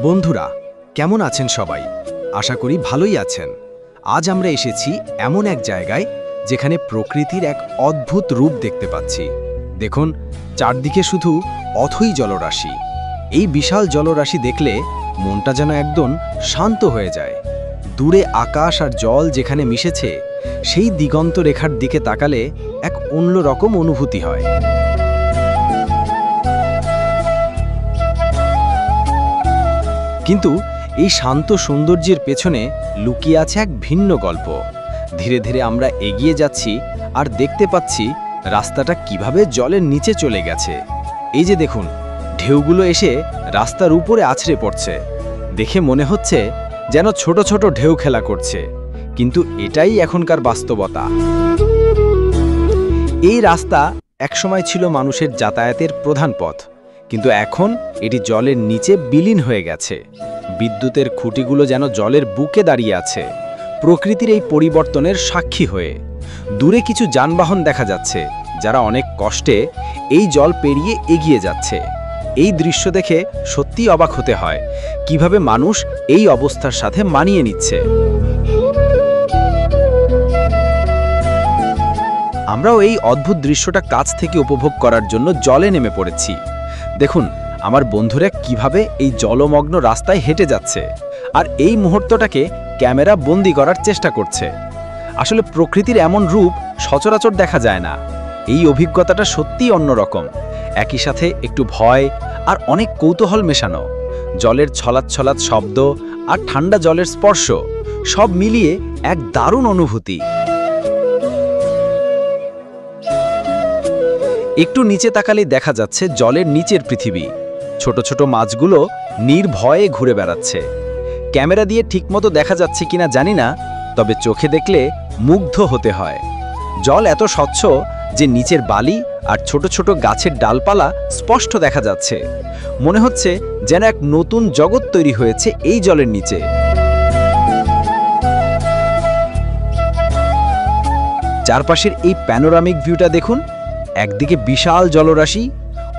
বন্ধুরা কেমন আছেন সবাই? আশা করি ভালোই আছেন। আজ আমরা এসেছি এমন এক জায়গায় যেখানে প্রকৃতির এক অদ্ভুত রূপ দেখতে পাচ্ছি। দেখুন, চারদিকে শুধু অথই জলরাশি। এই বিশাল জলরাশি দেখলে মনটা যেন একদম শান্ত হয়ে যায়। দূরে আকাশ আর জল যেখানে মিশেছে, সেই দিগন্ত রেখার দিকে তাকালে এক অন্যরকম অনুভূতি হয়। কিন্তু এই শান্ত সৌন্দর্যের পেছনে লুকিয়ে আছে এক ভিন্ন গল্প। ধীরে ধীরে আমরা এগিয়ে যাচ্ছি আর দেখতে পাচ্ছি রাস্তাটা কিভাবে জলের নিচে চলে গেছে। এই যে দেখুন, ঢেউগুলো এসে রাস্তার উপরে আছড়ে পড়ছে। দেখে মনে হচ্ছে যেন ছোট ছোট ঢেউ খেলা করছে, কিন্তু এটাই এখনকার বাস্তবতা। এই রাস্তা একসময় ছিল মানুষের যাতায়াতের প্রধান পথ, কিন্তু এখন এটি জলের নিচে বিলীন হয়ে গেছে। বিদ্যুতের খুঁটিগুলো যেন জলের বুকে দাঁড়িয়ে আছে, প্রকৃতির এই পরিবর্তনের সাক্ষী হয়ে। দূরে কিছু যানবাহন দেখা যাচ্ছে, যারা অনেক কষ্টে এই জল পেরিয়ে এগিয়ে যাচ্ছে। এই দৃশ্য দেখে সত্যিই অবাক হতে হয়, কিভাবে মানুষ এই অবস্থার সাথে মানিয়ে নিচ্ছে। আমরাও এই অদ্ভুত দৃশ্যটা কাছ থেকে উপভোগ করার জন্য জলে নেমে পড়েছি। দেখুন, আমার বন্ধুরা কিভাবে এই জলমগ্ন রাস্তায় হেঁটে যাচ্ছে আর এই মুহূর্তটাকে ক্যামেরা বন্দি করার চেষ্টা করছে। আসলে প্রকৃতির এমন রূপ সচরাচর দেখা যায় না। এই অভিজ্ঞতাটা সত্যিই অন্যরকম। একই সাথে একটু ভয় আর অনেক কৌতূহল মেশানো। জলের ছলাৎ ছলাৎ শব্দ আর ঠান্ডা জলের স্পর্শ সব মিলিয়ে এক দারুণ অনুভূতি। একটু নিচে তাকালেই দেখা যাচ্ছে জলের নিচের পৃথিবী। ছোট ছোট মাছগুলো নির্ভয়ে ঘুরে বেড়াচ্ছে। ক্যামেরা দিয়ে ঠিকমতো দেখা যাচ্ছে কিনা জানি না, তবে চোখে দেখলে মুগ্ধ হতে হয়। জল এত স্বচ্ছ যে নিচের বালি আর ছোট ছোট গাছের ডালপালা স্পষ্ট দেখা যাচ্ছে। মনে হচ্ছে যেন এক নতুন জগৎ তৈরি হয়েছে এই জলের নিচে। চারপাশের এই প্যানোরামিক ভিউটা দেখুন। একদিকে বিশাল জলরাশি,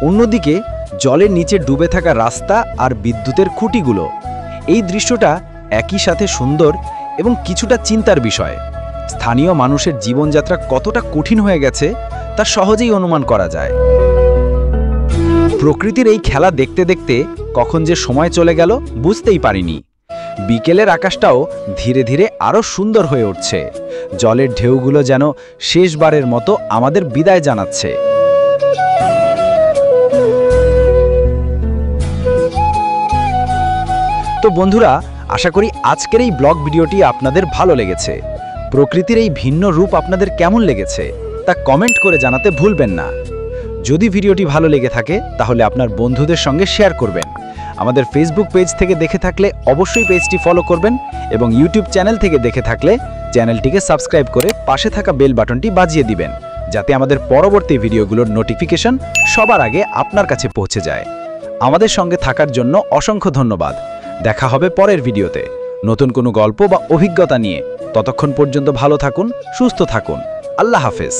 অন্যদিকে জলের নিচে ডুবে থাকা রাস্তা আর বিদ্যুতের খুঁটিগুলো। এই দৃশ্যটা একই সাথে সুন্দর এবং কিছুটা চিন্তার বিষয়। স্থানীয় মানুষের জীবনযাত্রা কতটা কঠিন হয়ে গেছে তা সহজেই অনুমান করা যায়। প্রকৃতির এই খেলা দেখতে দেখতে কখন যে সময় চলে গেল বুঝতেই পারিনি। বিকেলের আকাশটাও ধীরে ধীরে আরও সুন্দর হয়ে উঠছে। জলের ঢেউগুলো যেন শেষবারের মতো আমাদের বিদায় জানাচ্ছে। তো বন্ধুরা, আশা করি আজকের এই ব্লগ ভিডিওটি আপনাদের ভালো লেগেছে। প্রকৃতির এই ভিন্ন রূপ আপনাদের কেমন লেগেছে তা কমেন্ট করে জানাতে ভুলবেন না। যদি ভিডিওটি ভালো লেগে থাকে তাহলে আপনার বন্ধুদের সঙ্গে শেয়ার করবেন। আমাদের ফেসবুক পেজ থেকে দেখে থাকলে অবশ্যই পেজটি ফলো করবেন এবং ইউটিউব চ্যানেল থেকে দেখে থাকলে চ্যানেলটিকে সাবস্ক্রাইব করে পাশে থাকা বেল বাটনটি বাজিয়ে দিবেন, যাতে আমাদের পরবর্তী ভিডিওগুলোর নোটিফিকেশন সবার আগে আপনার কাছে পৌঁছে যায়। আমাদের সঙ্গে থাকার জন্য অসংখ্য ধন্যবাদ। দেখা হবে পরের ভিডিওতে নতুন কোনো গল্প বা অভিজ্ঞতা নিয়ে। ততক্ষণ পর্যন্ত ভালো থাকুন, সুস্থ থাকুন। আল্লাহ হাফেজ।